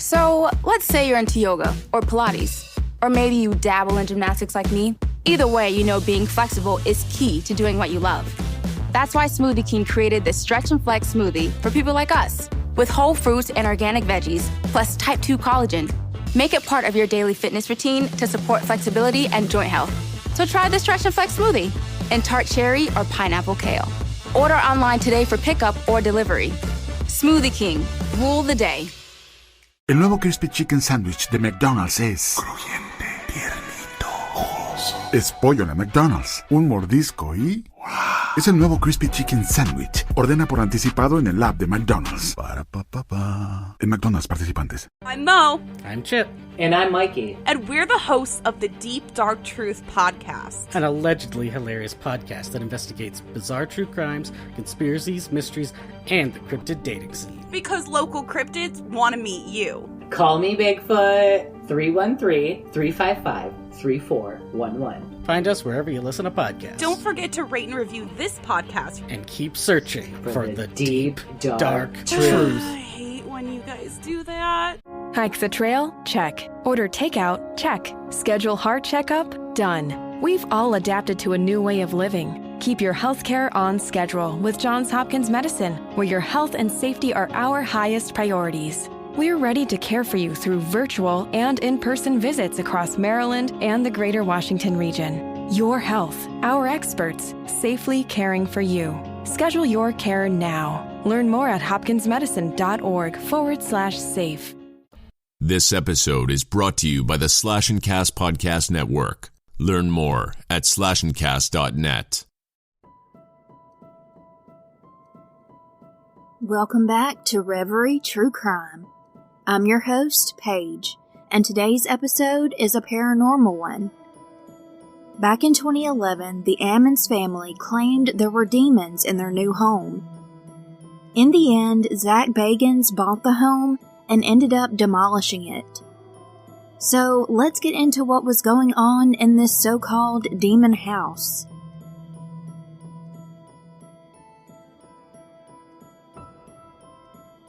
So, let's say you're into yoga or Pilates, or maybe you dabble in gymnastics like me. Either way, you know being flexible is key to doing what you love. That's why Smoothie King created this Stretch and Flex smoothie for people like us, with whole fruits and organic veggies, plus type 2 collagen. Make it part of your daily fitness routine to support flexibility and joint health. So try the Stretch and Flex smoothie in tart cherry or pineapple kale. Order online today for pickup or delivery. Smoothie King, rule the day. El nuevo Crispy Chicken Sandwich de McDonald's es... crujiente, tiernito, jugoso. Es pollo de McDonald's. Un mordisco y... ¡wow! Es el nuevo Crispy Chicken Sandwich. Ordena por anticipado en el app de McDonald's. En McDonald's participantes. I'm Mo. I'm Chip. And I'm Mikey. And we're the hosts of the Deep Dark Truth podcast. An allegedly hilarious podcast that investigates bizarre true crimes, conspiracies, mysteries, and the cryptid dating scene. Because local cryptids want to meet you. Call me Bigfoot. 313-355-3411. Find us wherever you listen to podcasts. Don't forget to rate and review this podcast. And keep searching for the deep, dark I truth. hate when you guys do that. Hike the trail? Check. Order takeout? Check. Schedule heart checkup? Done. We've all adapted to a new way of living. Keep your healthcare on schedule with Johns Hopkins Medicine, where your health and safety are our highest priorities. We're ready to care for you through virtual and in-person visits across Maryland and the greater Washington region. Your health, our experts, safely caring for you. Schedule your care now. Learn more at hopkinsmedicine.org/safe. This episode is brought to you by the Slash and Cast Podcast Network. Learn more at slashandcast.net. Welcome back to Reverie True Crime. I'm your host, Paige, and today's episode is a paranormal one. Back in 2011, the Ammons family claimed there were demons in their new home. In the end, Zak Bagans bought the home and ended up demolishing it. So let's get into what was going on in this so-called demon house.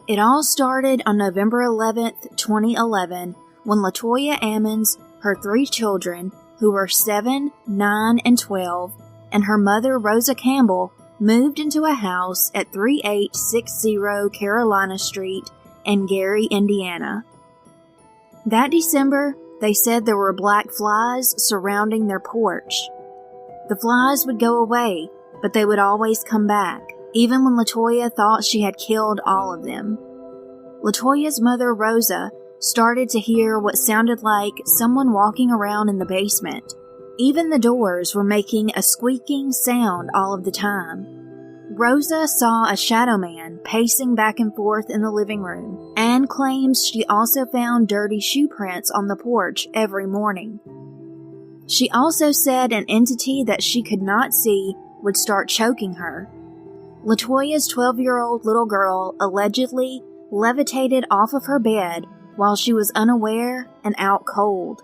It all started on November 11th, 2011, when Latoya Ammons, her 3 children, who were 7, 9, and 12, and her mother Rosa Campbell moved into a house at 3860 Carolina Street in Gary, Indiana. That December, they said there were black flies surrounding their porch. The flies would go away, but they would always come back, even when Latoya thought she had killed all of them. Latoya's mother, Rosa, started to hear what sounded like someone walking around in the basement. Even the doors were making a squeaking sound all of the time. Rosa saw a shadow man pacing back and forth in the living room, and claims she also found dirty shoe prints on the porch every morning. She also said an entity that she could not see would start choking her. Latoya's 12-year-old little girl allegedly levitated off of her bed while she was unaware and out cold.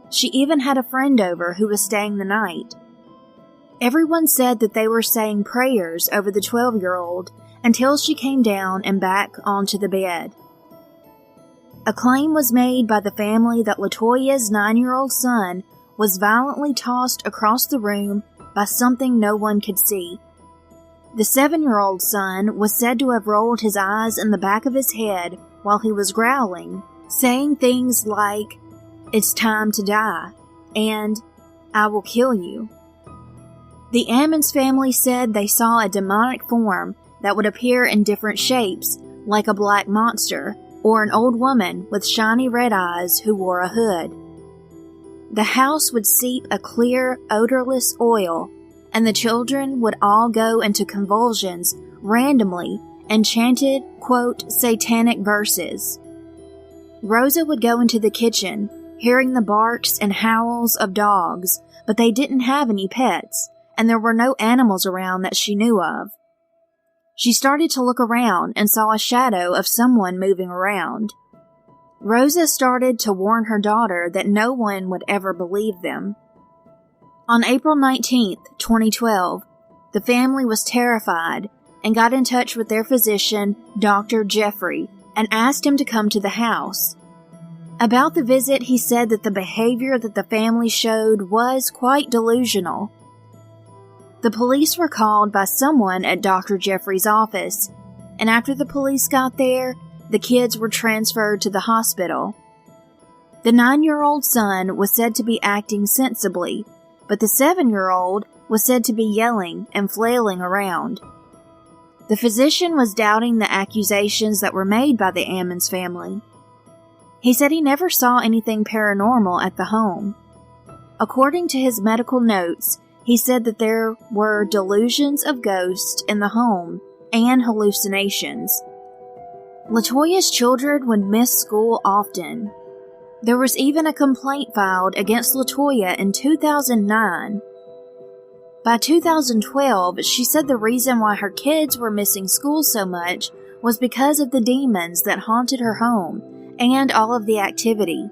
She even had a friend over who was staying the night. Everyone said that they were saying prayers over the 12-year-old until she came down and back onto the bed. A claim was made by the family that Latoya's 9-year-old son was violently tossed across the room by something no one could see. The 7-year-old son was said to have rolled his eyes in the back of his head while he was growling, saying things like, "It's time to die," and "I will kill you." The Ammons family said they saw a demonic form that would appear in different shapes, like a black monster, or an old woman with shiny red eyes who wore a hood. The house would seep a clear, odorless oil, and the children would all go into convulsions randomly and chanted, quote, satanic verses. Rosa would go into the kitchen, hearing the barks and howls of dogs, but they didn't have any pets, and there were no animals around that she knew of. She started to look around and saw a shadow of someone moving around. Rosa started to warn her daughter that no one would ever believe them. On April 19th, 2012, the family was terrified and got in touch with their physician, Dr. Jeffrey, and asked him to come to the house. About the visit, he said that the behavior that the family showed was quite delusional. The police were called by someone at Dr. Jeffrey's office, and after the police got there, the kids were transferred to the hospital. The 9-year-old son was said to be acting sensibly, but the 7-year-old was said to be yelling and flailing around. The physician was doubting the accusations that were made by the Ammons family. He said he never saw anything paranormal at the home. According to his medical notes, he said that there were delusions of ghosts in the home and hallucinations. Latoya's children would miss school often. There was even a complaint filed against Latoya in 2009. By 2012, she said the reason why her kids were missing school so much was because of the demons that haunted her home and all of the activity.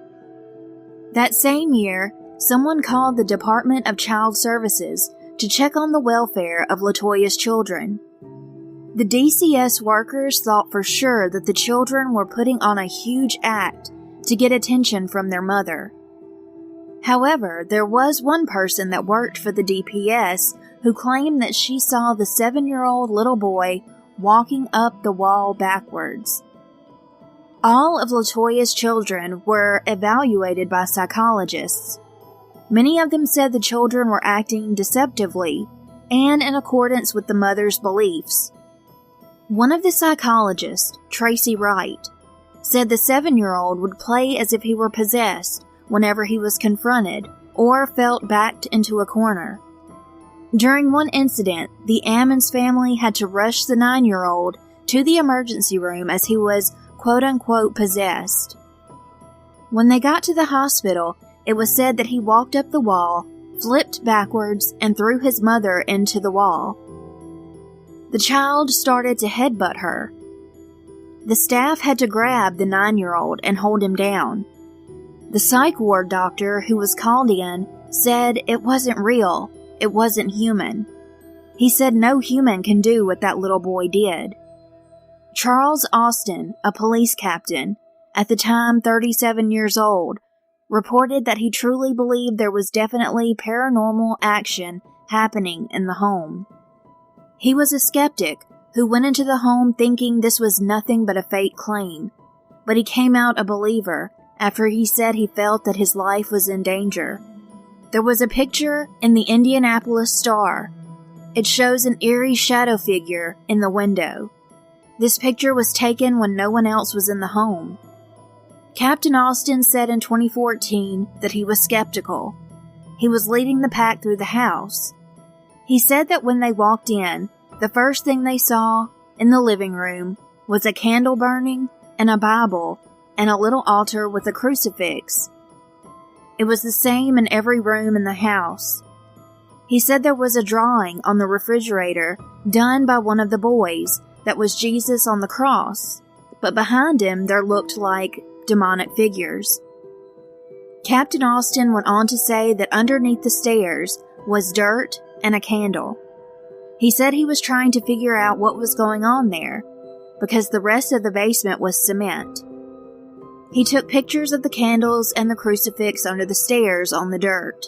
That same year, someone called the Department of Child Services to check on the welfare of Latoya's children. The DCS workers thought for sure that the children were putting on a huge act to get attention from their mother. However, there was one person that worked for the DPS who claimed that she saw the 7-year-old little boy walking up the wall backwards. All of Latoya's children were evaluated by psychologists. Many of them said the children were acting deceptively and in accordance with the mother's beliefs. One of the psychologists, Tracy Wright, said the 7-year-old would play as if he were possessed whenever he was confronted or felt backed into a corner. During one incident, the Ammons family had to rush the 9-year-old to the emergency room as he was quote-unquote possessed. When they got to the hospital, it was said that he walked up the wall, flipped backwards, and threw his mother into the wall. The child started to headbutt her. The staff had to grab the 9-year-old and hold him down. The psych ward doctor who was called in said it wasn't real, it wasn't human. He said no human can do what that little boy did. Charles Austin, a police captain, at the time 37 years old, reported that he truly believed there was definitely paranormal action happening in the home. He was a skeptic who went into the home thinking this was nothing but a fake claim, but he came out a believer after he said he felt that his life was in danger. There was a picture in the Indianapolis Star. It shows an eerie shadow figure in the window. This picture was taken when no one else was in the home. Captain Austin said in 2014 that he was skeptical. He was leading the pack through the house. He said that when they walked in, the first thing they saw in the living room was a candle burning and a Bible and a little altar with a crucifix. It was the same in every room in the house. He said there was a drawing on the refrigerator done by one of the boys that was Jesus on the cross, but behind him there looked like demonic figures. Captain Austin went on to say that underneath the stairs was dirt and a candle. He said he was trying to figure out what was going on there, because the rest of the basement was cement. He took pictures of the candles and the crucifix under the stairs on the dirt.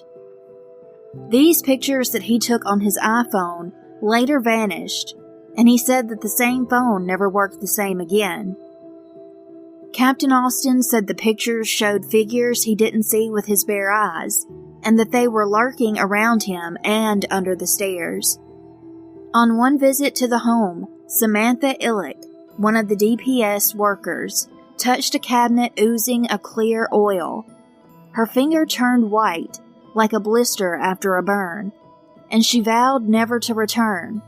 These pictures that he took on his iPhone later vanished, and he said that the same phone never worked the same again. Captain Austin said the pictures showed figures he didn't see with his bare eyes, and that they were lurking around him and under the stairs. On one visit to the home, Samantha Illick, one of the DPS workers, touched a cabinet oozing a clear oil. Her finger turned white, like a blister after a burn, and she vowed never to return.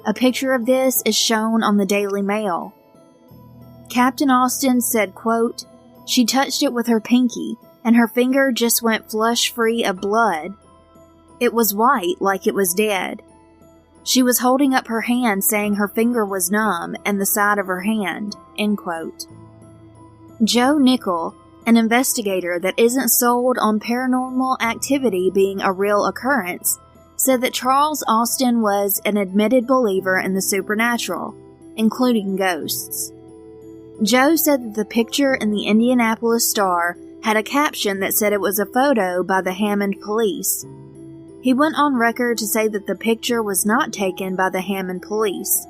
A picture of this is shown on the Daily Mail. Captain Austin said, quote, "She touched it with her pinky, and her finger just went flush free of blood. It was white like it was dead. She was holding up her hand saying her finger was numb and the side of her hand," end quote. Joe Nickel, an investigator that isn't sold on paranormal activity being a real occurrence, said that Charles Austin was an admitted believer in the supernatural, including ghosts. Joe said that the picture in the Indianapolis Star had a caption that said it was a photo by the Hammond police. He went on record to say that the picture was not taken by the Hammond police.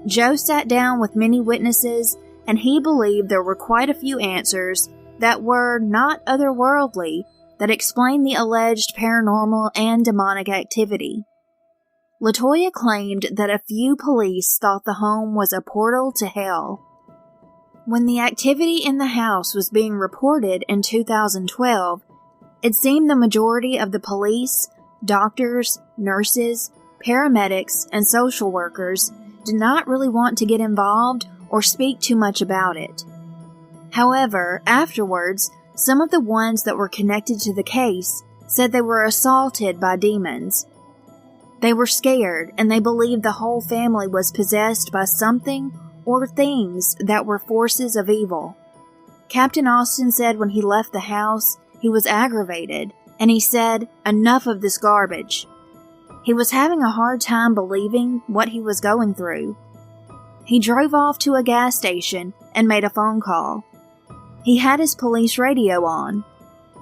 Joe sat down with many witnesses, and he believed there were quite a few answers that were not otherworldly that explained the alleged paranormal and demonic activity. Latoya claimed that a few police thought the home was a portal to hell. When the activity in the house was being reported in 2012, it seemed the majority of the police, doctors, nurses, paramedics, and social workers did not really want to get involved or speak too much about it. However, afterwards, some of the ones that were connected to the case said they were assaulted by demons. They were scared, and they believed the whole family was possessed by something or things that were forces of evil. Captain Austin said when he left the house, he was aggravated, and he said, "Enough of this garbage." He was having a hard time believing what he was going through. He drove off to a gas station and made a phone call. He had his police radio on.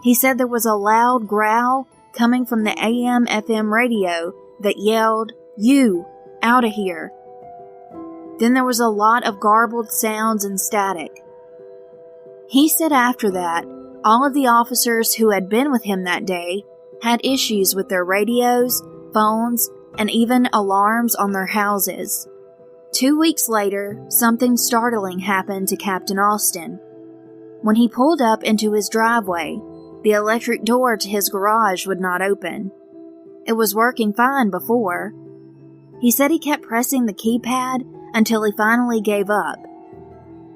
He said there was a loud growl coming from the AM/FM radio that yelled, "You, out of here." Then there was a lot of garbled sounds and static. He said after that, all of the officers who had been with him that day had issues with their radios, phones, and even alarms on their houses. 2 weeks later, something startling happened to Captain Austin. When he pulled up into his driveway, the electric door to his garage would not open. It was working fine before. He said he kept pressing the keypad until he finally gave up.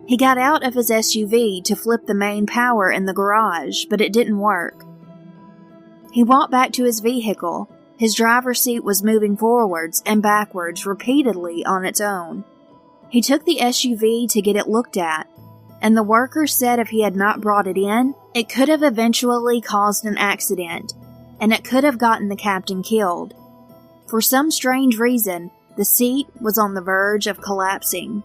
He got out of his SUV to flip the main power in the garage, but it didn't work. He walked back to his vehicle. His driver's seat was moving forwards and backwards repeatedly on its own. He took the SUV to get it looked at, and the worker said if he had not brought it in, it could have eventually caused an accident, and it could have gotten the captain killed. For some strange reason, the seat was on the verge of collapsing.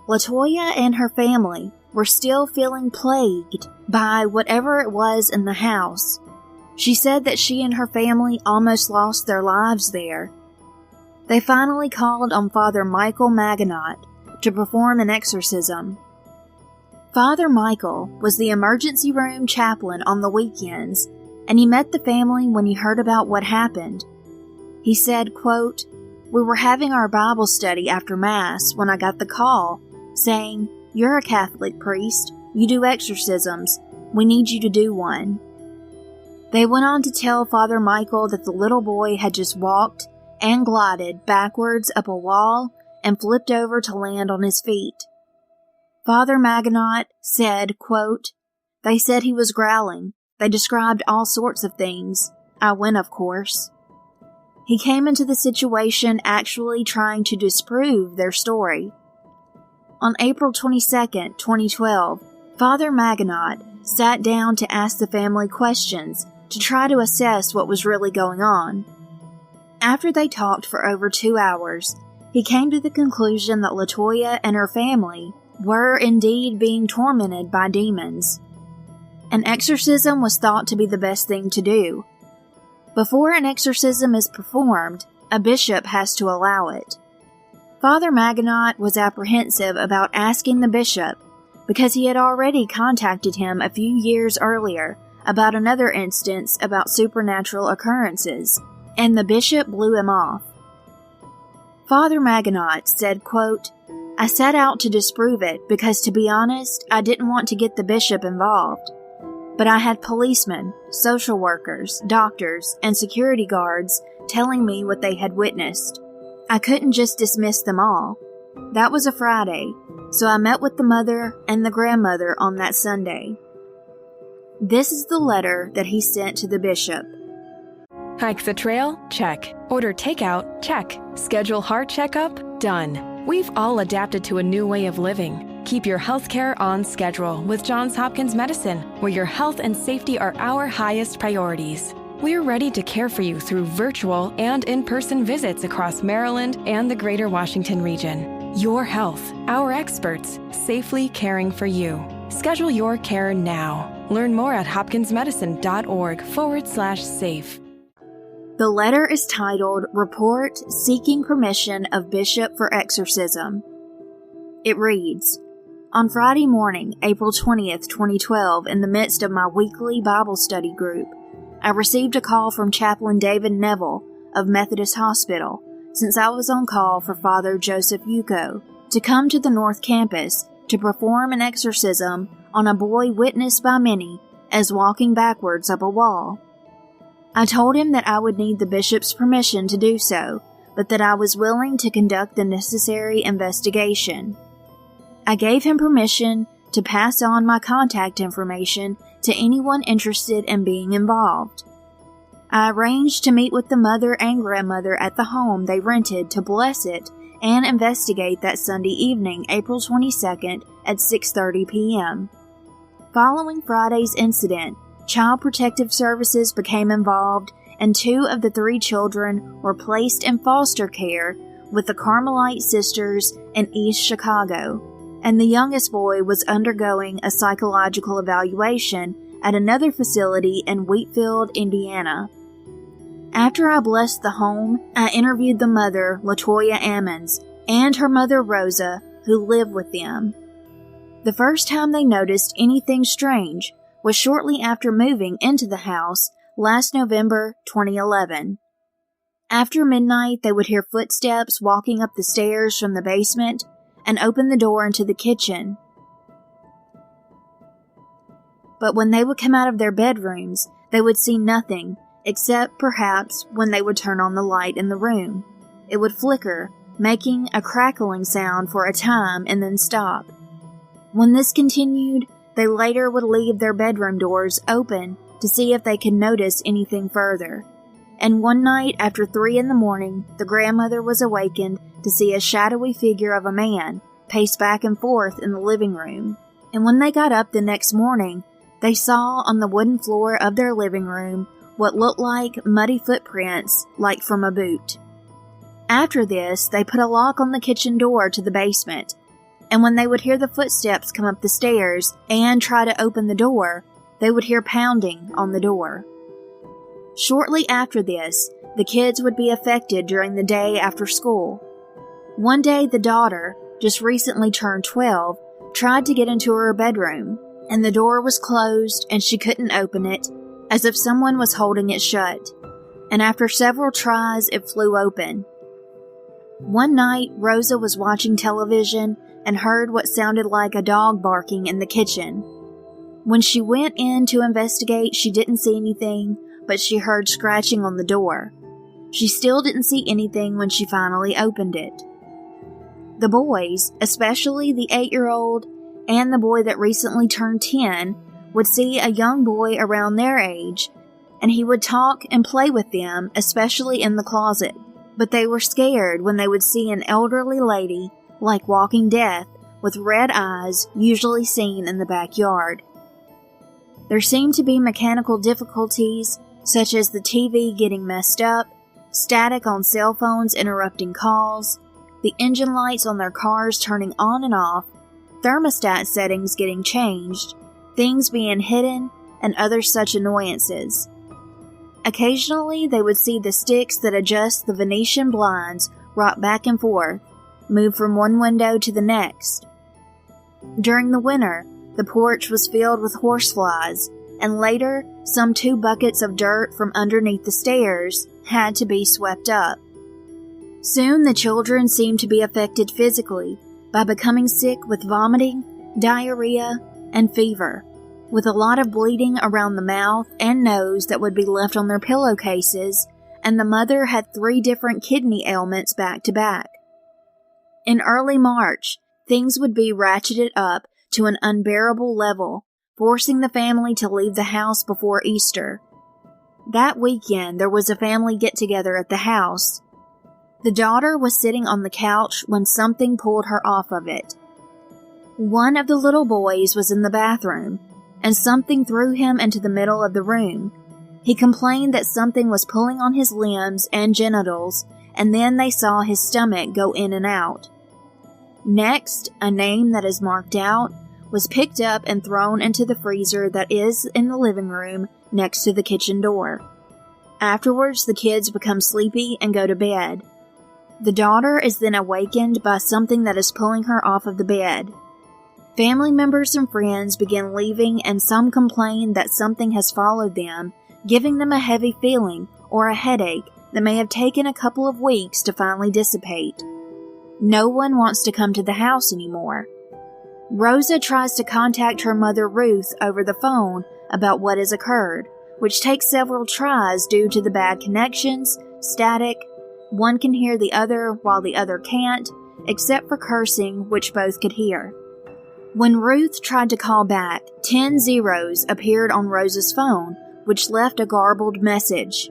Latoya and her family were still feeling plagued by whatever it was in the house. She said that she and her family almost lost their lives there. They finally called on Father Michael Maginot to perform an exorcism. Father Michael was the emergency room chaplain on the weekends, and he met the family when he heard about what happened. He said, quote, "We were having our Bible study after Mass when I got the call saying, 'You're a Catholic priest. You do exorcisms. We need you to do one.'" They went on to tell Father Michael that the little boy had just walked and glided backwards up a wall and flipped over to land on his feet. Father Maginot said, quote, "They said he was growling. They described all sorts of things. I went, of course." He came into the situation actually trying to disprove their story. On April 22, 2012, Father Maginot sat down to ask the family questions to try to assess what was really going on. After they talked for over 2 hours, he came to the conclusion that Latoya and her family were indeed being tormented by demons. An exorcism was thought to be the best thing to do. Before an exorcism is performed, a bishop has to allow it. Father Maginot was apprehensive about asking the bishop because he had already contacted him a few years earlier about another instance about supernatural occurrences, and the bishop blew him off. Father Maginot said, quote, "I set out to disprove it because, to be honest, I didn't want to get the bishop involved. But I had policemen, social workers, doctors, and security guards telling me what they had witnessed. I couldn't just dismiss them all. That was a Friday, so I met with the mother and the grandmother on that Sunday." This is the letter that he sent to the bishop. Hike the trail? Check. Order takeout? Check. Schedule heart checkup? Done. We've all adapted to a new way of living. Keep your healthcare on schedule with Johns Hopkins Medicine, where your health and safety are our highest priorities. We're ready to care for you through virtual and in-person visits across Maryland and the greater Washington region. Your health, our experts, safely caring for you. Schedule your care now. Learn more at hopkinsmedicine.org/safe. The letter is titled Report Seeking Permission of Bishop for Exorcism. It reads, On Friday morning, April 20th, 2012, in the midst of my weekly Bible study group, I received a call from Chaplain David Neville of Methodist Hospital, since I was on call for Father Joseph Yuko, to come to the North Campus to perform an exorcism on a boy witnessed by many as walking backwards up a wall. I told him that I would need the bishop's permission to do so, but that I was willing to conduct the necessary investigation. I gave him permission to pass on my contact information to anyone interested in being involved. I arranged to meet with the mother and grandmother at the home they rented to bless it and investigate that Sunday evening, April 22nd at 6:30 p.m. Following Friday's incident, Child Protective Services became involved, and 2 of the 3 children were placed in foster care with the Carmelite Sisters in East Chicago, and the youngest boy was undergoing a psychological evaluation at another facility in Wheatfield, Indiana. After I blessed the home, I interviewed the mother, Latoya Ammons, and her mother, Rosa, who lived with them. The first time they noticed anything strange was shortly after moving into the house last November 2011. After midnight, they would hear footsteps walking up the stairs from the basement and open the door into the kitchen. But when they would come out of their bedrooms, they would see nothing, except perhaps when they would turn on the light in the room. It would flicker, making a crackling sound for a time and then stop. When this continued, they later would leave their bedroom doors open to see if they could notice anything further. And one night after 3 a.m, the grandmother was awakened to see a shadowy figure of a man pace back and forth in the living room. And when they got up the next morning, they saw on the wooden floor of their living room what looked like muddy footprints, like from a boot. After this, they put a lock on the kitchen door to the basement, and when they would hear the footsteps come up the stairs and try to open the door, they would hear pounding on the door. Shortly after this, the kids would be affected during the day after school. One day, the daughter, just recently turned 12, tried to get into her bedroom, and the door was closed and she couldn't open it, as if someone was holding it shut, and after several tries, it flew open. One night, Rosa was watching television and heard what sounded like a dog barking in the kitchen. When she went in to investigate, she didn't see anything, but she heard scratching on the door. She still didn't see anything when she finally opened it. The boys, especially the 8-year-old and the boy that recently turned 10, would see a young boy around their age, and he would talk and play with them, especially in the closet. But they were scared when they would see an elderly lady, like Walking Death, with red eyes, usually seen in the backyard. There seemed to be mechanical difficulties, such as the TV getting messed up, static on cell phones interrupting calls, the engine lights on their cars turning on and off, thermostat settings getting changed, things being hidden, and other such annoyances. Occasionally, they would see the sticks that adjust the Venetian blinds rock back and forth, move from one window to the next. During the winter, the porch was filled with horseflies, and later, some 2 buckets of dirt from underneath the stairs had to be swept up. Soon, the children seemed to be affected physically by becoming sick with vomiting, diarrhea, and fever, with a lot of bleeding around the mouth and nose that would be left on their pillowcases, and the mother had 3 different kidney ailments back to back. In early March, things would be ratcheted up to an unbearable level, forcing the family to leave the house before Easter. That weekend, there was a family get-together at the house. The daughter was sitting on the couch when something pulled her off of it. One of the little boys was in the bathroom, and something threw him into the middle of the room. He complained that something was pulling on his limbs and genitals, and then they saw his stomach go in and out. Next, a name that is marked out was picked up and thrown into the freezer that is in the living room next to the kitchen door. Afterwards, the kids become sleepy and go to bed. The daughter is then awakened by something that is pulling her off of the bed. Family members and friends begin leaving, and some complain that something has followed them, giving them a heavy feeling or a headache that may have taken a couple of weeks to finally dissipate. No one wants to come to the house anymore. Rosa tries to contact her mother Ruth over the phone about what has occurred, which takes several tries due to the bad connections, static, one can hear the other while the other can't, except for cursing, which both could hear. When Ruth tried to call back, 10 zeros appeared on Rosa's phone, which left a garbled message.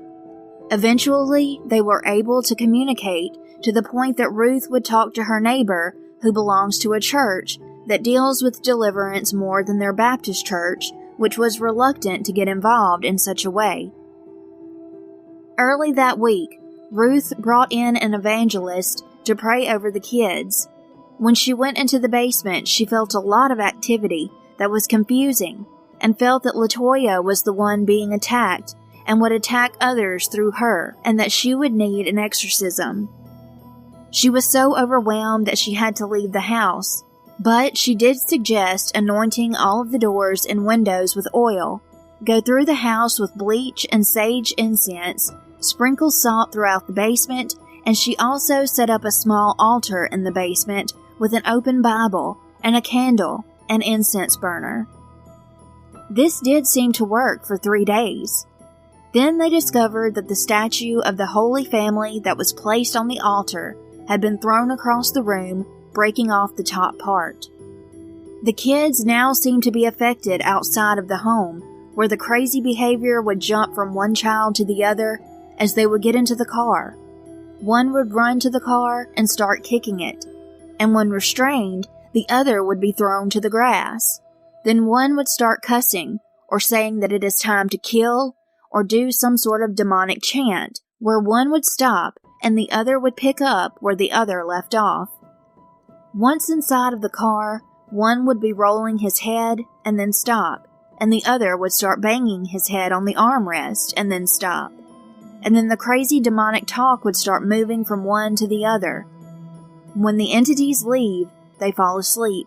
Eventually, they were able to communicate to the point that Ruth would talk to her neighbor, who belongs to a church that deals with deliverance more than their Baptist church, which was reluctant to get involved in such a way. Early that week, Ruth brought in an evangelist to pray over the kids. When she went into the basement, she felt a lot of activity that was confusing and felt that Latoya was the one being attacked and would attack others through her, and that she would need an exorcism. She was so overwhelmed that she had to leave the house, but she did suggest anointing all of the doors and windows with oil, go through the house with bleach and sage incense, sprinkle salt throughout the basement, and she also set up a small altar in the basement with an open Bible and a candle and incense burner. This did seem to work for 3 days. Then they discovered that the statue of the Holy Family that was placed on the altar had been thrown across the room, breaking off the top part. The kids now seemed to be affected outside of the home, where the crazy behavior would jump from one child to the other as they would get into the car. One would run to the car and start kicking it, and when restrained, the other would be thrown to the grass. Then one would start cussing or saying that it is time to kill or do some sort of demonic chant, where one would stop and the other would pick up where the other left off. Once inside of the car, one would be rolling his head and then stop, and the other would start banging his head on the armrest and then stop. And then the crazy demonic talk would start moving from one to the other. When the entities leave, they fall asleep.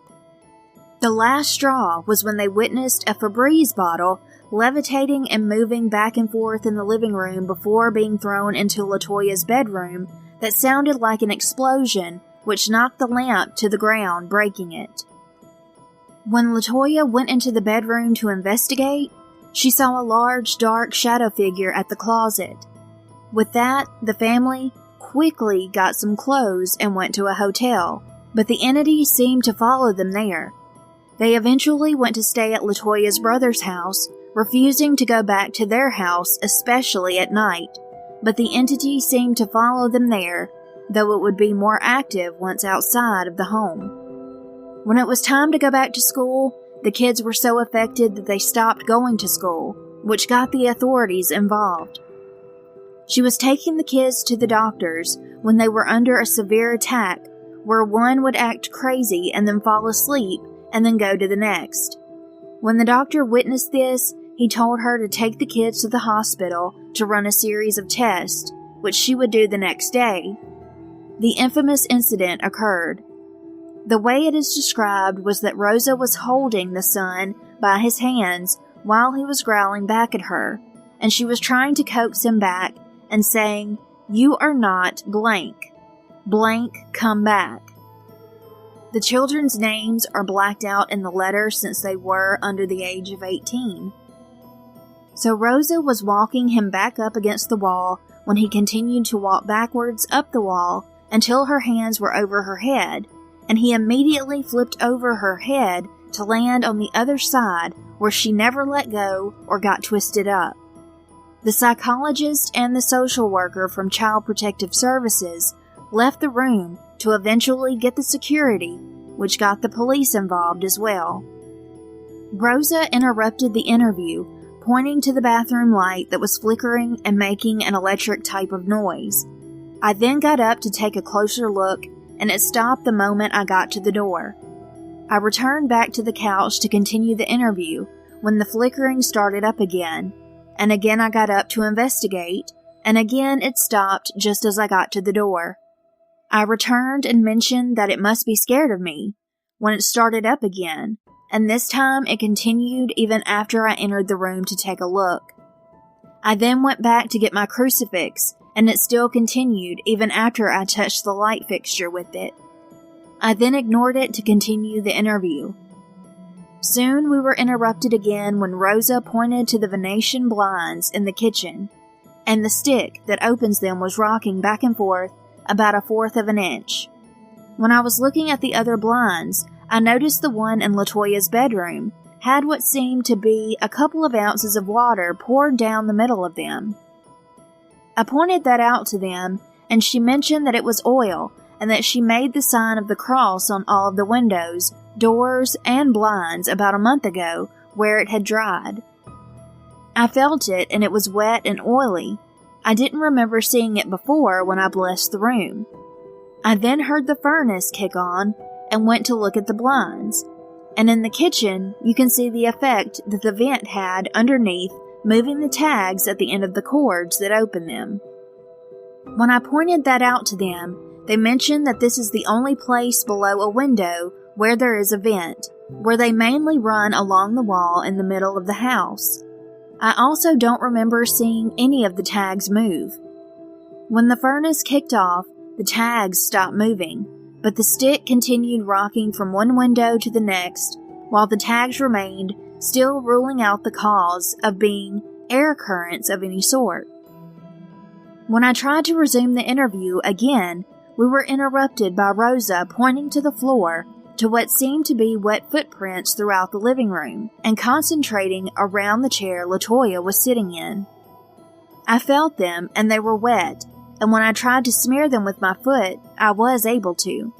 The last straw was when they witnessed a Febreze bottle levitating and moving back and forth in the living room before being thrown into Latoya's bedroom that sounded like an explosion, which knocked the lamp to the ground, breaking it. When Latoya went into the bedroom to investigate, she saw a large, dark shadow figure at the closet. With that, the family quickly got some clothes and went to a hotel, but the entity seemed to follow them there. They eventually went to stay at Latoya's brother's house, refusing to go back to their house, especially at night, but the entity seemed to follow them there, though it would be more active once outside of the home. When it was time to go back to school, the kids were so affected that they stopped going to school, which got the authorities involved. She was taking the kids to the doctors when they were under a severe attack, where one would act crazy and then fall asleep and then go to the next. When the doctor witnessed this, he told her to take the kids to the hospital to run a series of tests, which she would do the next day. The infamous incident occurred. The way it is described was that Rosa was holding the son by his hands while he was growling back at her, and she was trying to coax him back and saying, "You are not blank. Blank, come back." The children's names are blacked out in the letter since they were under the age of 18. So Rosa was walking him back up against the wall when he continued to walk backwards up the wall until her hands were over her head, and he immediately flipped over her head to land on the other side where she never let go or got twisted up. The psychologist and the social worker from Child Protective Services left the room to eventually get the security, which got the police involved as well. Rosa interrupted the interview, pointing to the bathroom light that was flickering and making an electric type of noise. I then got up to take a closer look and it stopped the moment I got to the door. I returned back to the couch to continue the interview when the flickering started up again, and again I got up to investigate, and again it stopped just as I got to the door. I returned and mentioned that it must be scared of me when it started up again, and this time it continued even after I entered the room to take a look. I then went back to get my crucifix, and it still continued even after I touched the light fixture with it. I then ignored it to continue the interview. Soon we were interrupted again when Rosa pointed to the Venetian blinds in the kitchen, and the stick that opens them was rocking back and forth about 1/4 of an inch. When I was looking at the other blinds, I noticed the one in Latoya's bedroom had what seemed to be a couple of ounces of water poured down the middle of them. I pointed that out to them, and she mentioned that it was oil and that she made the sign of the cross on all of the windows, doors, and blinds about a month ago where it had dried. I felt it, and it was wet and oily. I didn't remember seeing it before when I blessed the room. I then heard the furnace kick on and went to look at the blinds, and in the kitchen you can see the effect that the vent had underneath, moving the tags at the end of the cords that open them. When I pointed that out to them, they mentioned that this is the only place below a window where there is a vent, where they mainly run along the wall in the middle of the house. I also don't remember seeing any of the tags move. When the furnace kicked off, the tags stopped moving, but the stick continued rocking from one window to the next, while the tags remained, still ruling out the cause of being air currents of any sort. When I tried to resume the interview again, we were interrupted by Rosa pointing to the floor to what seemed to be wet footprints throughout the living room and concentrating around the chair Latoya was sitting in. I felt them and they were wet, and when I tried to smear them with my foot, I was able to.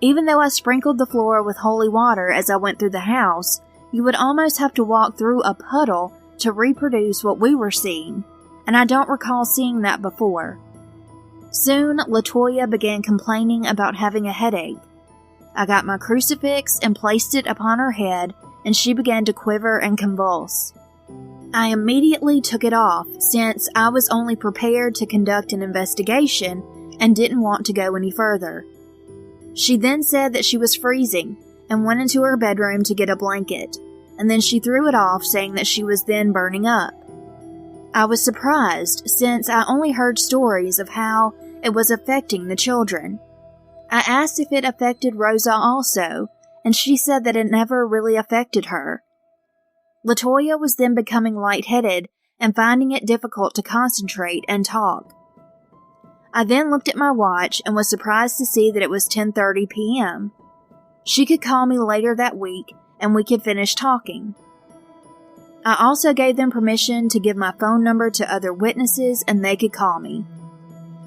Even though I sprinkled the floor with holy water as I went through the house, you would almost have to walk through a puddle to reproduce what we were seeing, and I don't recall seeing that before. Soon, Latoya began complaining about having a headache. I got my crucifix and placed it upon her head, and she began to quiver and convulse. I immediately took it off, since I was only prepared to conduct an investigation and didn't want to go any further. She then said that she was freezing and went into her bedroom to get a blanket, and then she threw it off, saying that she was then burning up. I was surprised, since I only heard stories of how it was affecting the children. I asked if it affected Rosa also, and she said that it never really affected her. Latoya was then becoming lightheaded and finding it difficult to concentrate and talk. I then looked at my watch and was surprised to see that it was 10:30 p.m. She could call me later that week and we could finish talking. I also gave them permission to give my phone number to other witnesses and they could call me.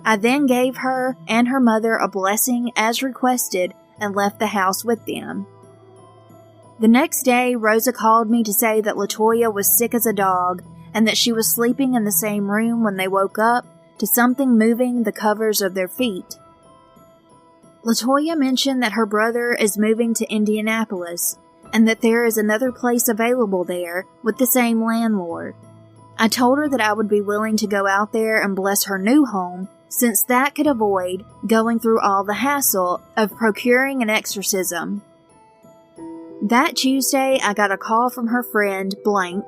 I then gave her and her mother a blessing as requested and left the house with them. The next day, Rosa called me to say that Latoya was sick as a dog and that she was sleeping in the same room when they woke up to something moving the covers of their feet. Latoya mentioned that her brother is moving to Indianapolis and that there is another place available there with the same landlord. I told her that I would be willing to go out there and bless her new home, since that could avoid going through all the hassle of procuring an exorcism. That Tuesday, I got a call from her friend, Blank,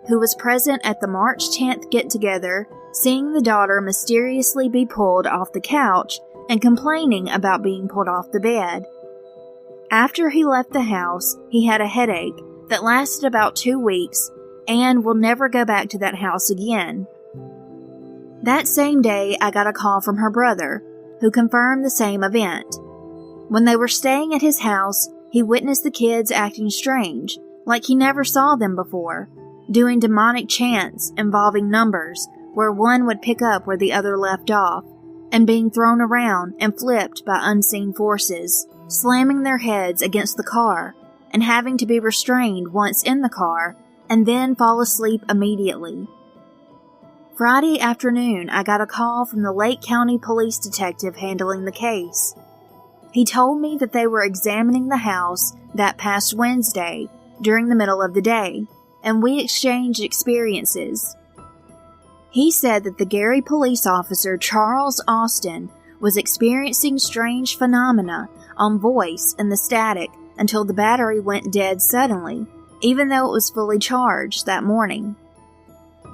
who was present at the March 10th get-together, seeing the daughter mysteriously be pulled off the couch and complaining about being pulled off the bed. After he left the house, he had a headache that lasted about 2 weeks and will never go back to that house again. That same day, I got a call from her brother, who confirmed the same event. When they were staying at his house, he witnessed the kids acting strange, like he never saw them before, doing demonic chants involving numbers, where one would pick up where the other left off, and being thrown around and flipped by unseen forces, slamming their heads against the car, and having to be restrained once in the car, and then fall asleep immediately. Friday afternoon, I got a call from the Lake County police detective handling the case. He told me that they were examining the house that past Wednesday during the middle of the day, and we exchanged experiences. He said that the Gary police officer Charles Austin was experiencing strange phenomena on voice and the static until the battery went dead suddenly, even though it was fully charged that morning.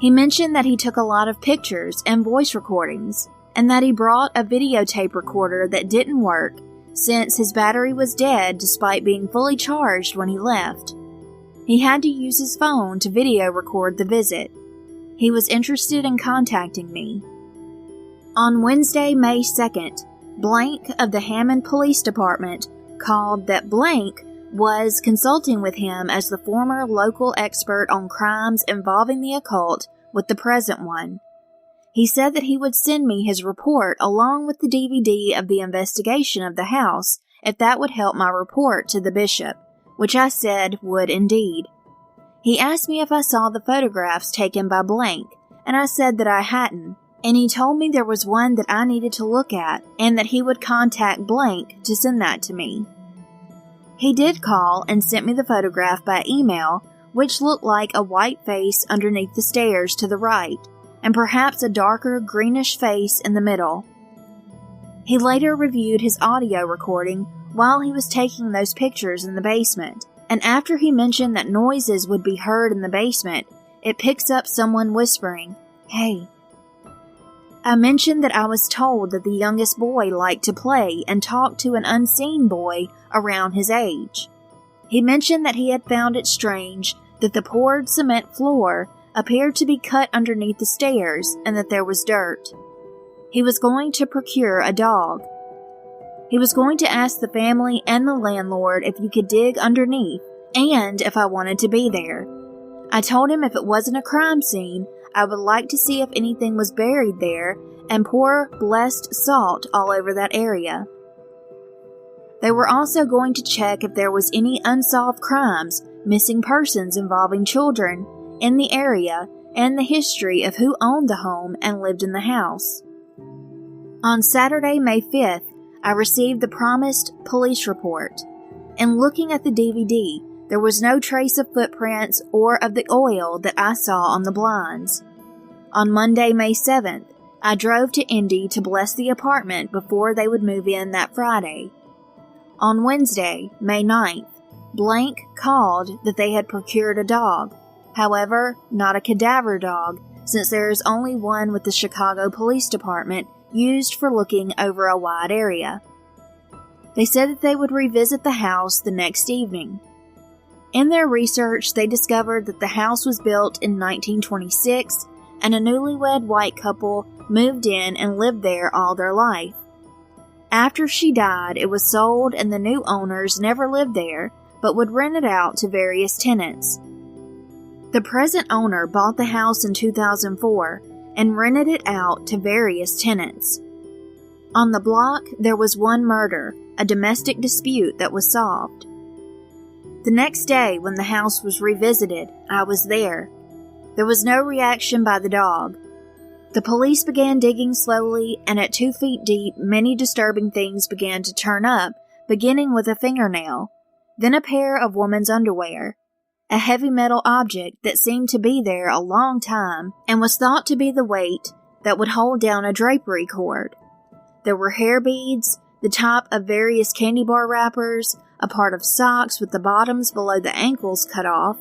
He mentioned that he took a lot of pictures and voice recordings, and that he brought a videotape recorder that didn't work since his battery was dead despite being fully charged when he left. He had to use his phone to video record the visit. He was interested in contacting me. On Wednesday, May 2nd, Blank of the Hammond Police Department called that Blank was consulting with him as the former local expert on crimes involving the occult with the present one. He said that he would send me his report along with the DVD of the investigation of the house if that would help my report to the bishop, which I said would indeed. He asked me if I saw the photographs taken by Blank, and I said that I hadn't, and he told me there was one that I needed to look at and that he would contact Blank to send that to me. He did call and sent me the photograph by email, which looked like a white face underneath the stairs to the right, and perhaps a darker greenish face in the middle. He later reviewed his audio recording while he was taking those pictures in the basement, and after he mentioned that noises would be heard in the basement, it picks up someone whispering, "Hey." I mentioned that I was told that the youngest boy liked to play and talk to an unseen boy around his age. He mentioned that he had found it strange that the poured cement floor appeared to be cut underneath the stairs and that there was dirt. He was going to procure a dog. He was going to ask the family and the landlord if you could dig underneath and if I wanted to be there. I told him if it wasn't a crime scene, I would like to see if anything was buried there and pour blessed salt all over that area. They were also going to check if there was any unsolved crimes, missing persons involving children in the area, and the history of who owned the home and lived in the house. On Saturday, May 5th, I received the promised police report. In looking at the DVD, there was no trace of footprints or of the oil that I saw on the blinds. On Monday, May 7th, I drove to Indy to bless the apartment before they would move in that Friday. On Wednesday, May 9th, Blank called that they had procured a dog. However, not a cadaver dog, since there is only one with the Chicago Police Department used for looking over a wide area. They said that they would revisit the house the next evening. In their research, they discovered that the house was built in 1926 and a newlywed white couple moved in and lived there all their life. After she died, it was sold and the new owners never lived there, but would rent it out to various tenants. The present owner bought the house in 2004 and rented it out to various tenants. On the block, there was one murder, a domestic dispute that was solved. The next day, when the house was revisited, I was there. There was no reaction by the dog. The police began digging slowly, and at 2 feet deep, many disturbing things began to turn up, beginning with a fingernail, then a pair of woman's underwear, a heavy metal object that seemed to be there a long time and was thought to be the weight that would hold down a drapery cord. There were hair beads, the top of various candy bar wrappers, a part of socks with the bottoms below the ankles cut off,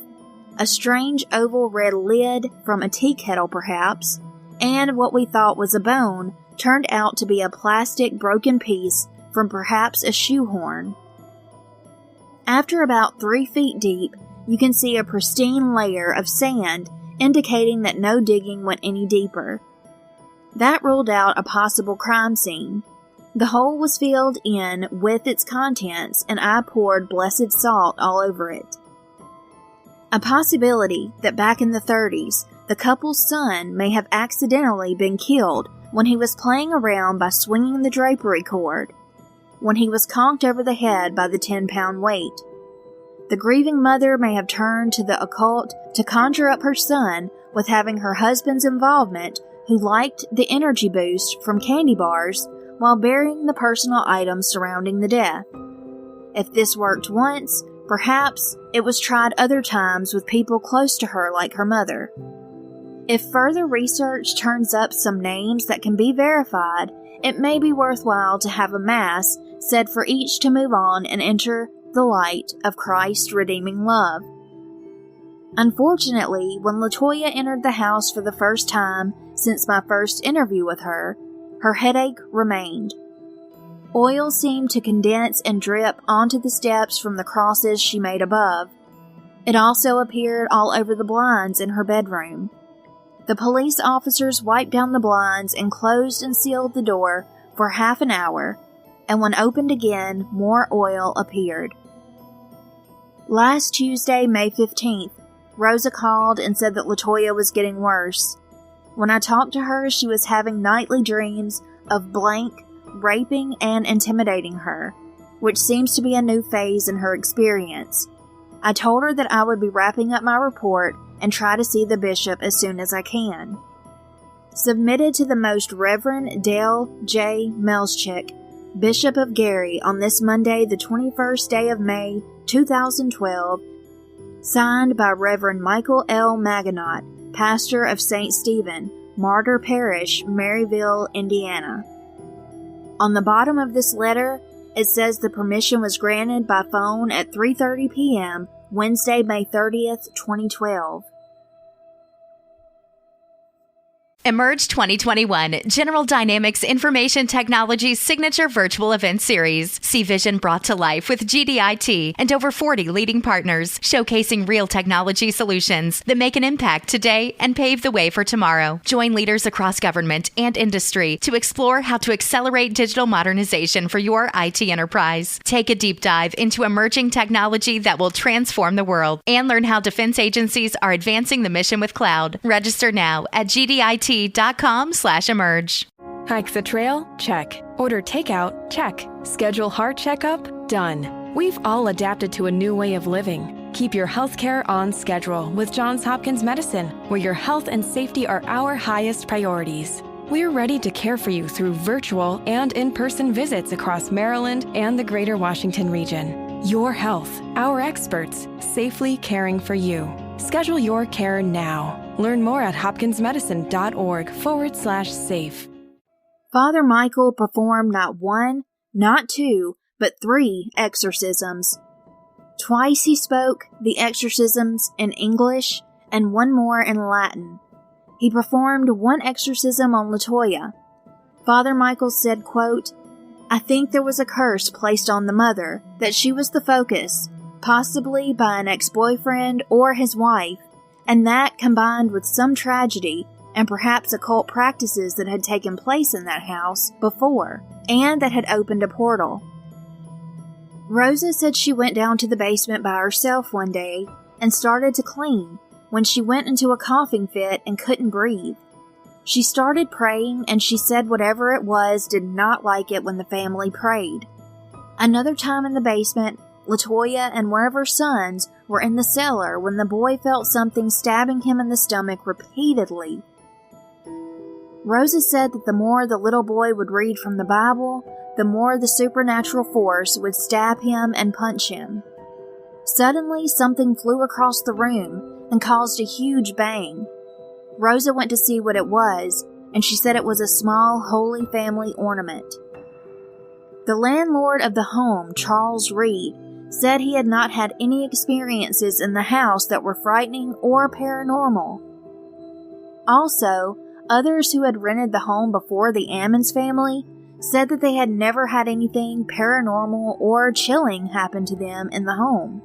a strange oval red lid from a tea kettle perhaps, and what we thought was a bone turned out to be a plastic broken piece from perhaps a shoehorn. After about 3 feet deep, you can see a pristine layer of sand indicating that no digging went any deeper. That ruled out a possible crime scene. The hole was filled in with its contents, and I poured blessed salt all over it. A possibility that back in the 30s, the couple's son may have accidentally been killed when he was playing around by swinging the drapery cord, when he was conked over the head by the 10-pound weight. The grieving mother may have turned to the occult to conjure up her son with having her husband's involvement who liked the energy boost from candy bars while burying the personal items surrounding the death. If this worked once, perhaps it was tried other times with people close to her like her mother. If further research turns up some names that can be verified, it may be worthwhile to have a mass said for each to move on and enter the light of Christ's redeeming love. Unfortunately, when Latoya entered the house for the first time since my first interview with her, her headache remained. Oil seemed to condense and drip onto the steps from the crosses she made above. It also appeared all over the blinds in her bedroom. The police officers wiped down the blinds and closed and sealed the door for half an hour, and when opened again, more oil appeared. Last Tuesday, May 15th, Rosa called and said that Latoya was getting worse. When I talked to her, she was having nightly dreams of blank raping and intimidating her, which seems to be a new phase in her experience. I told her that I would be wrapping up my report and try to see the bishop as soon as I can. Submitted to the Most Reverend Dale J. Melschik, Bishop of Gary, on this Monday, the 21st day of May, 2012, signed by Reverend Michael L. Maginot, pastor of St. Stephen, Martyr Parish, Maryville, Indiana. On the bottom of this letter, it says the permission was granted by phone at 3:30 p.m., Wednesday, May 30th, 2012. Emerge 2021, General Dynamics Information Technology's signature virtual event series. See vision brought to life with GDIT and over 40 leading partners, showcasing real technology solutions that make an impact today and pave the way for tomorrow. Join leaders across government and industry to explore how to accelerate digital modernization for your IT enterprise. Take a deep dive into emerging technology that will transform the world and learn how defense agencies are advancing the mission with cloud. Register now at GDIT.com/emerge. Hike the trail? Check. Order takeout? Check. Schedule heart checkup? Done. We've all adapted to a new way of living. Keep your healthcare on schedule with Johns Hopkins Medicine, where your health and safety are our highest priorities. We're ready to care for you through virtual and in-person visits across Maryland and the greater Washington region. Your health, our experts, safely caring for you. Schedule your care now. Learn more at hopkinsmedicine.org/safe. Father Michael performed not one, not two, but 3 exorcisms. Twice he spoke the exorcisms in English and one more in Latin. He performed one exorcism on Latoya. Father Michael said, quote, "I think there was a curse placed on the mother, that she was the focus, possibly by an ex-boyfriend or his wife, and that combined with some tragedy and perhaps occult practices that had taken place in that house before, and that had opened a portal." Rosa said she went down to the basement by herself one day and started to clean when she went into a coughing fit and couldn't breathe. She started praying, and she said whatever it was did not like it when the family prayed. Another time in the basement, Latoya and one of her sons were in the cellar when the boy felt something stabbing him in the stomach repeatedly. Rosa said that the more the little boy would read from the Bible, the more the supernatural force would stab him and punch him. Suddenly, something flew across the room and caused a huge bang. Rosa went to see what it was, and she said it was a small Holy Family ornament. The landlord of the home, Charles Reed, said he had not had any experiences in the house that were frightening or paranormal. Also, others who had rented the home before the Ammons family said that they had never had anything paranormal or chilling happen to them in the home.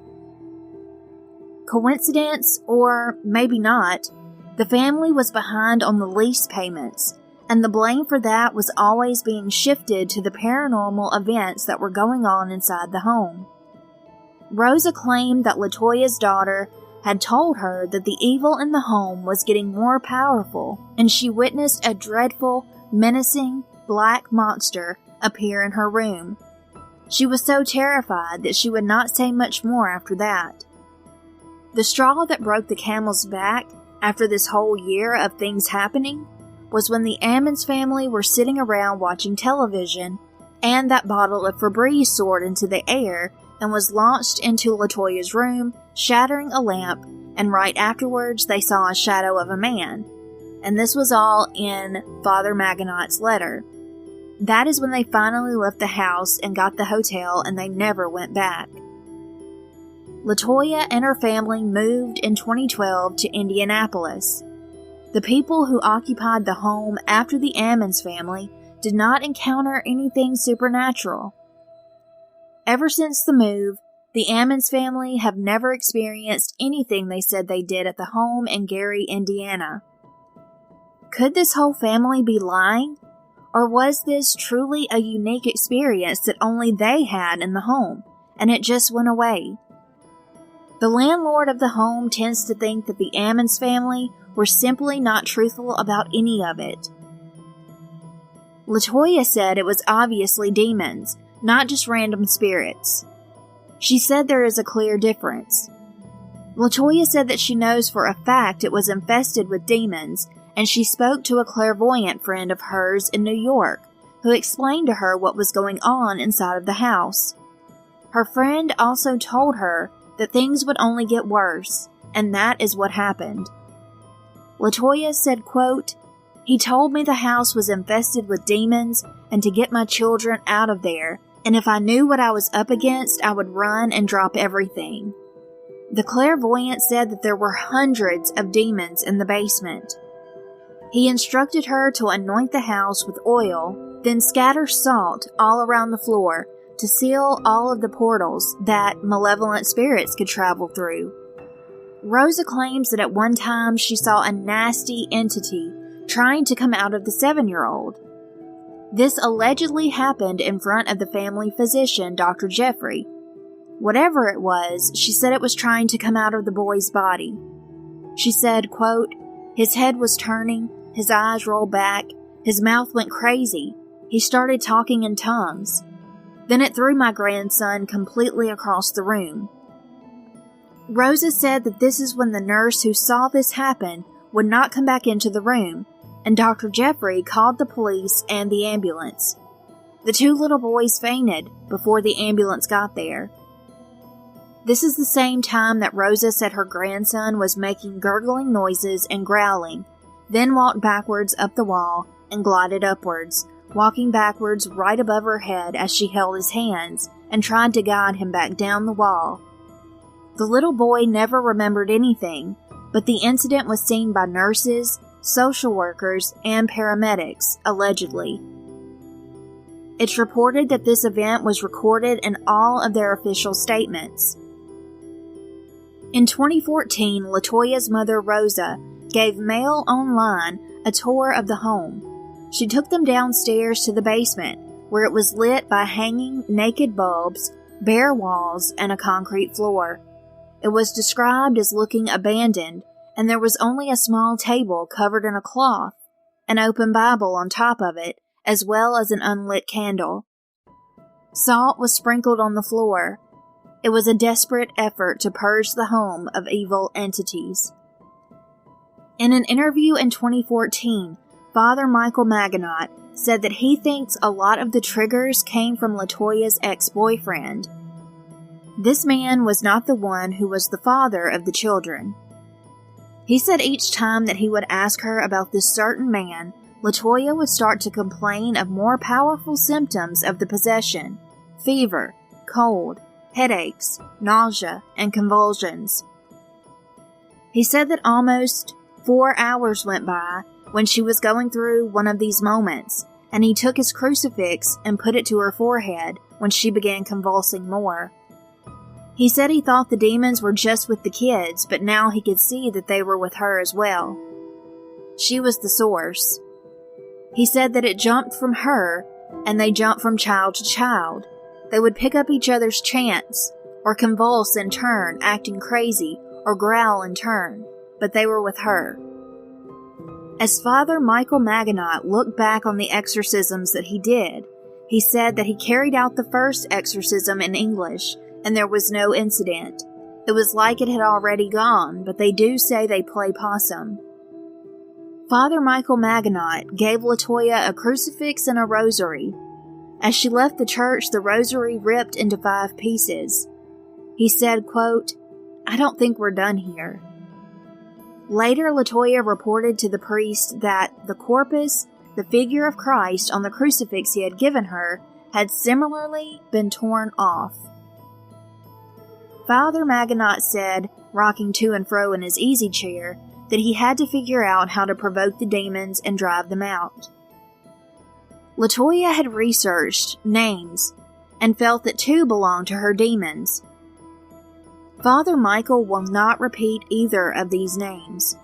Coincidence, or maybe not, the family was behind on the lease payments, and the blame for that was always being shifted to the paranormal events that were going on inside the home. Rosa claimed that Latoya's daughter had told her that the evil in the home was getting more powerful, and she witnessed a dreadful, menacing, black monster appear in her room. She was so terrified that she would not say much more after that. The straw that broke the camel's back after this whole year of things happening was when the Ammons family were sitting around watching television, and that bottle of Reverie soared into the air and was launched into Latoya's room, shattering a lamp, and right afterwards they saw a shadow of a man. And this was all in Father Maginot's letter. That is when they finally left the house and got the hotel, and they never went back. Latoya and her family moved in 2012 to Indianapolis. The people who occupied the home after the Ammons family did not encounter anything supernatural. Ever since the move, the Ammons family have never experienced anything they said they did at the home in Gary, Indiana. Could this whole family be lying? Or was this truly a unique experience that only they had in the home, and it just went away? The landlord of the home tends to think that the Ammons family were simply not truthful about any of it. Latoya said it was obviously demons, not just random spirits. She said there is a clear difference. Latoya said that she knows for a fact it was infested with demons, and she spoke to a clairvoyant friend of hers in New York, who explained to her what was going on inside of the house. Her friend also told her that things would only get worse, and that is what happened. Latoya said, quote, "He told me the house was infested with demons and to get my children out of there, and if I knew what I was up against, I would run and drop everything." The clairvoyant said that there were hundreds of demons in the basement. He instructed her to anoint the house with oil, then scatter salt all around the floor to seal all of the portals that malevolent spirits could travel through. Rosa claims that at one time she saw a nasty entity trying to come out of the 7-year-old. This allegedly happened in front of the family physician, Dr. Jeffrey. Whatever it was, she said it was trying to come out of the boy's body. She said, quote, "His head was turning, his eyes rolled back, his mouth went crazy. He started talking in tongues. Then it threw my grandson completely across the room." Rosa said that this is when the nurse who saw this happen would not come back into the room, and Dr. Jeffrey called the police and the ambulance. The 2 little boys fainted before the ambulance got there. This is the same time that Rosa said her grandson was making gurgling noises and growling, then walked backwards up the wall and glided upwards, walking backwards right above her head as she held his hands and tried to guide him back down the wall. The little boy never remembered anything, but the incident was seen by nurses, social workers, and paramedics, allegedly. It's reported that this event was recorded in all of their official statements. In 2014, Latoya's mother, Rosa, gave Mail Online a tour of the home. She took them downstairs to the basement, where it was lit by hanging naked bulbs, bare walls, and a concrete floor. It was described as looking abandoned, and there was only a small table covered in a cloth, an open Bible on top of it, as well as an unlit candle. Salt was sprinkled on the floor. It was a desperate effort to purge the home of evil entities. In an interview in 2014, Father Michael Maginot said that he thinks a lot of the triggers came from Latoya's ex-boyfriend. This man was not the one who was the father of the children. He said each time that he would ask her about this certain man, Latoya would start to complain of more powerful symptoms of the possession: fever, cold, headaches, nausea, and convulsions. He said that almost 4 hours went by when she was going through one of these moments, and he took his crucifix and put it to her forehead when she began convulsing more. He said he thought the demons were just with the kids, but now he could see that they were with her as well. She was the source. He said that it jumped from her, and they jumped from child to child. They would pick up each other's chants, or convulse in turn, acting crazy, or growl in turn, but they were with her. As Father Michael Maginot looked back on the exorcisms that he did, he said that he carried out the first exorcism in English, and there was no incident. It was like it had already gone, but they do say they play possum. Father Michael Maginot gave Latoya a crucifix and a rosary. As she left the church, the rosary ripped into 5 pieces. He said, quote, "I don't think we're done here." Later, Latoya reported to the priest that the corpus, the figure of Christ on the crucifix he had given her, had similarly been torn off. Father Maginot said, rocking to and fro in his easy chair, that he had to figure out how to provoke the demons and drive them out. Latoya had researched names and felt that 2 belonged to her demons. Father Michael will not repeat either of these names.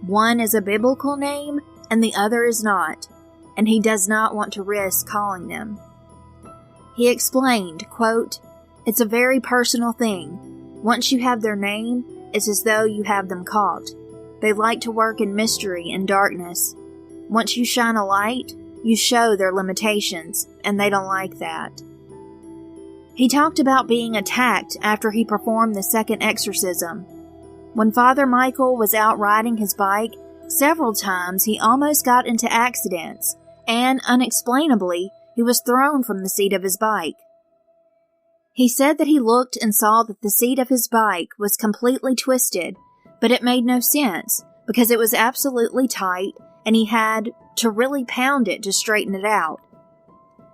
One is a biblical name and the other is not, and he does not want to risk calling them. He explained, quote, "It's a very personal thing. Once you have their name, it's as though you have them caught. They like to work in mystery and darkness. Once you shine a light, you show their limitations, and they don't like that." He talked about being attacked after he performed the second exorcism. When Father Michael was out riding his bike, several times he almost got into accidents, and unexplainably, he was thrown from the seat of his bike. He said that he looked and saw that the seat of his bike was completely twisted, but it made no sense because it was absolutely tight and he had to really pound it to straighten it out.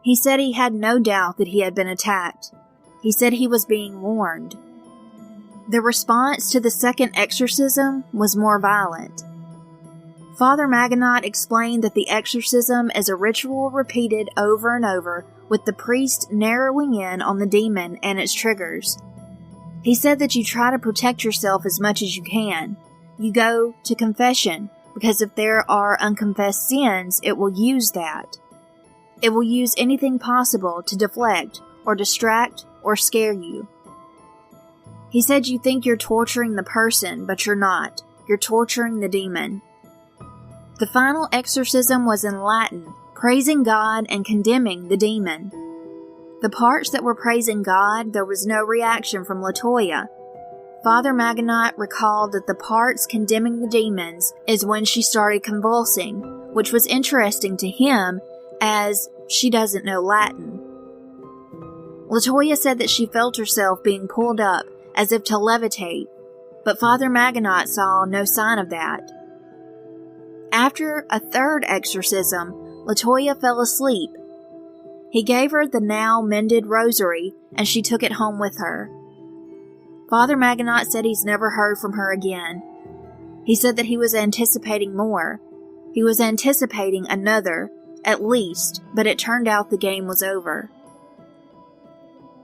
He said he had no doubt that he had been attacked. He said he was being warned. The response to the second exorcism was more violent. Father Maginot explained that the exorcism is a ritual repeated over and over, with the priest narrowing in on the demon and its triggers. He said that you try to protect yourself as much as you can. You go to confession, because if there are unconfessed sins, it will use that. It will use anything possible to deflect, or distract, or scare you. He said you think you're torturing the person, but you're not. You're torturing the demon. The final exorcism was in Latin, praising God and condemning the demon. The parts that were praising God, there was no reaction from Latoya. Father Maginot recalled that the parts condemning the demons is when she started convulsing, which was interesting to him as she doesn't know Latin. Latoya said that she felt herself being pulled up as if to levitate, but Father Maginot saw no sign of that. After a third exorcism, Latoya fell asleep. He gave her the now mended rosary, and she took it home with her. Father Maginot said he's never heard from her again. He said that he was anticipating more. He was anticipating another, at least, but it turned out the game was over.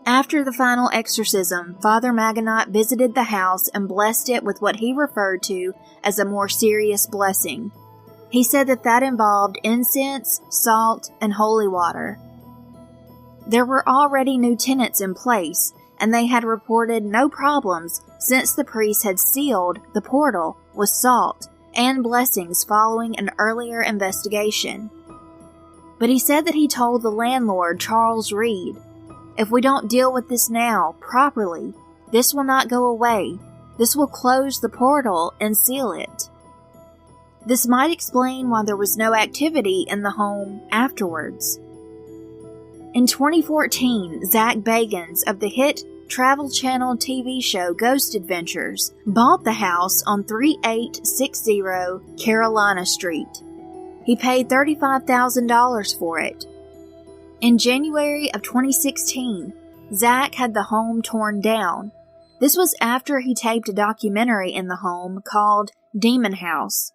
After the final exorcism, Father Maginot visited the house and blessed it with what he referred to as a more serious blessing. He said that involved incense, salt, and holy water. There were already new tenants in place, and they had reported no problems since the priest had sealed the portal with salt and blessings following an earlier investigation. But he said that he told the landlord, Charles Reed, "If we don't deal with this now, properly, this will not go away. This will close the portal and seal it." This might explain why there was no activity in the home afterwards. In 2014, Zak Bagans of the hit Travel Channel TV show Ghost Adventures bought the house on 3860 Carolina Street. He paid $35,000 for it. In January of 2016, Zak had the home torn down. This was after he taped a documentary in the home called Demon House.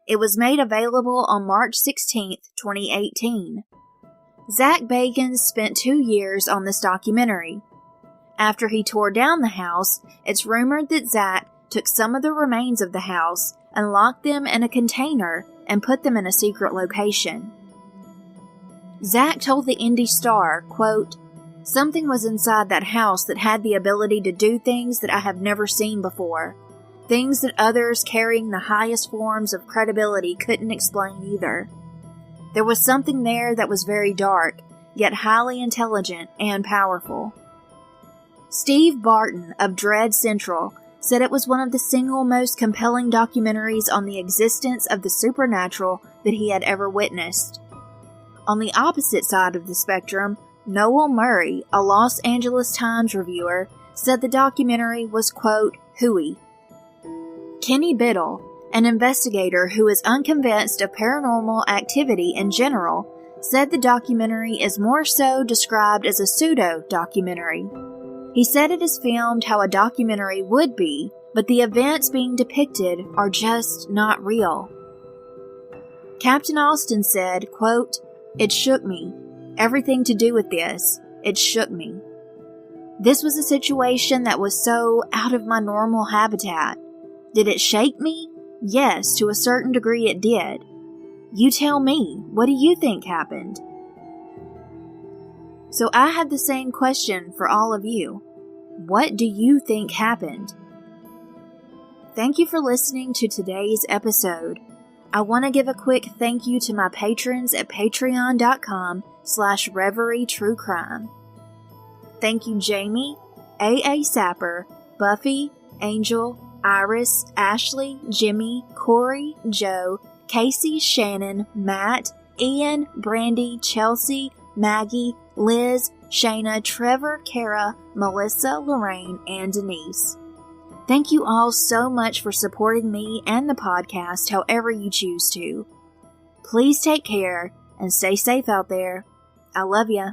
It was made available on March 16, 2018. Zak Bagans spent 2 years on this documentary. After he tore down the house, it's rumored that Zak took some of the remains of the house and locked them in a container and put them in a secret location. Zak told the Indy Star, quote, "Something was inside that house that had the ability to do things that I have never seen before. Things that others carrying the highest forms of credibility couldn't explain either. There was something there that was very dark, yet highly intelligent and powerful." Steve Barton of Dread Central said it was one of the single most compelling documentaries on the existence of the supernatural that he had ever witnessed. On the opposite side of the spectrum, Noel Murray, a Los Angeles Times reviewer, said the documentary was, quote, hooey. Kenny Biddle, an investigator who is unconvinced of paranormal activity in general, said the documentary is more so described as a pseudo-documentary. He said it is filmed how a documentary would be, but the events being depicted are just not real. Captain Austin said, quote, it shook me. Everything to do with this. It shook me. This was a situation that was so out of my normal habitat. Did it shake me? Yes, to a certain degree it did. You tell me, what do you think happened? So I have the same question for all of you. What do you think happened? Thank you for listening to today's episode. I want to give a quick thank you to my patrons at patreon.com/ReverieTrueCrime. Thank you Jamie, A.A. Sapper, Buffy, Angel, Iris, Ashley, Jimmy, Corey, Joe, Casey, Shannon, Matt, Ian, Brandy, Chelsea, Maggie, Liz, Shayna, Trevor, Kara, Melissa, Lorraine, and Denise. Thank you all so much for supporting me and the podcast however you choose to. Please take care and stay safe out there. I love ya.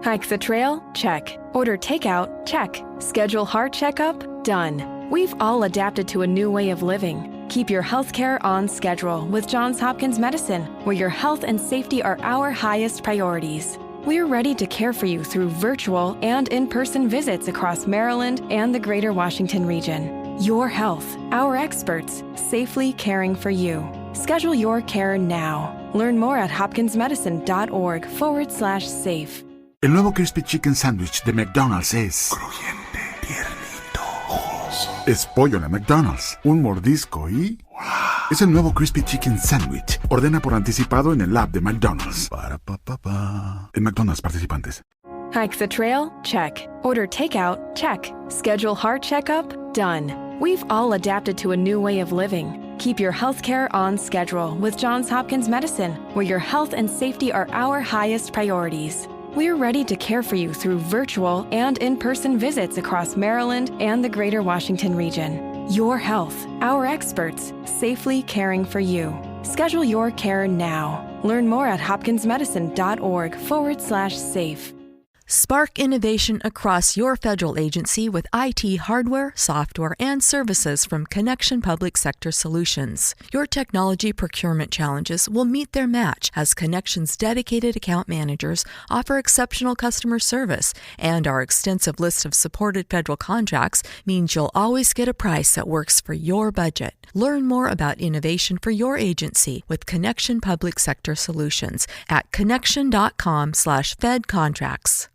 Hike the trail? Check. Order takeout? Check. Schedule heart checkup? Done. We've all adapted to a new way of living. Keep your healthcare on schedule with Johns Hopkins Medicine, where your health and safety are our highest priorities. We're ready to care for you through virtual and in-person visits across Maryland and the greater Washington region. Your health, our experts, safely caring for you. Schedule your care now. Learn more at hopkinsmedicine.org/safe. El nuevo Crispy Chicken Sandwich de McDonald's es crujiente, tiernito, jugoso. Es pollo de McDonald's. Un mordisco y ¡wow! Es el nuevo Crispy Chicken Sandwich. Ordena por anticipado en el app de McDonald's. En McDonald's participantes. Hike the trail? Check. Order takeout? Check. Schedule heart checkup? Done. We've all adapted to a new way of living. Keep your healthcare on schedule with Johns Hopkins Medicine, where your health and safety are our highest priorities. We're ready to care for you through virtual and in-person visits across Maryland and the greater Washington region. Your health, our experts, safely caring for you. Schedule your care now. Learn more at hopkinsmedicine.org/safe. Spark innovation across your federal agency with IT hardware, software, and services from Connection Public Sector Solutions. Your technology procurement challenges will meet their match as Connection's dedicated account managers offer exceptional customer service, and our extensive list of supported federal contracts means you'll always get a price that works for your budget. Learn more about innovation for your agency with Connection Public Sector Solutions at connection.com/fedcontracts.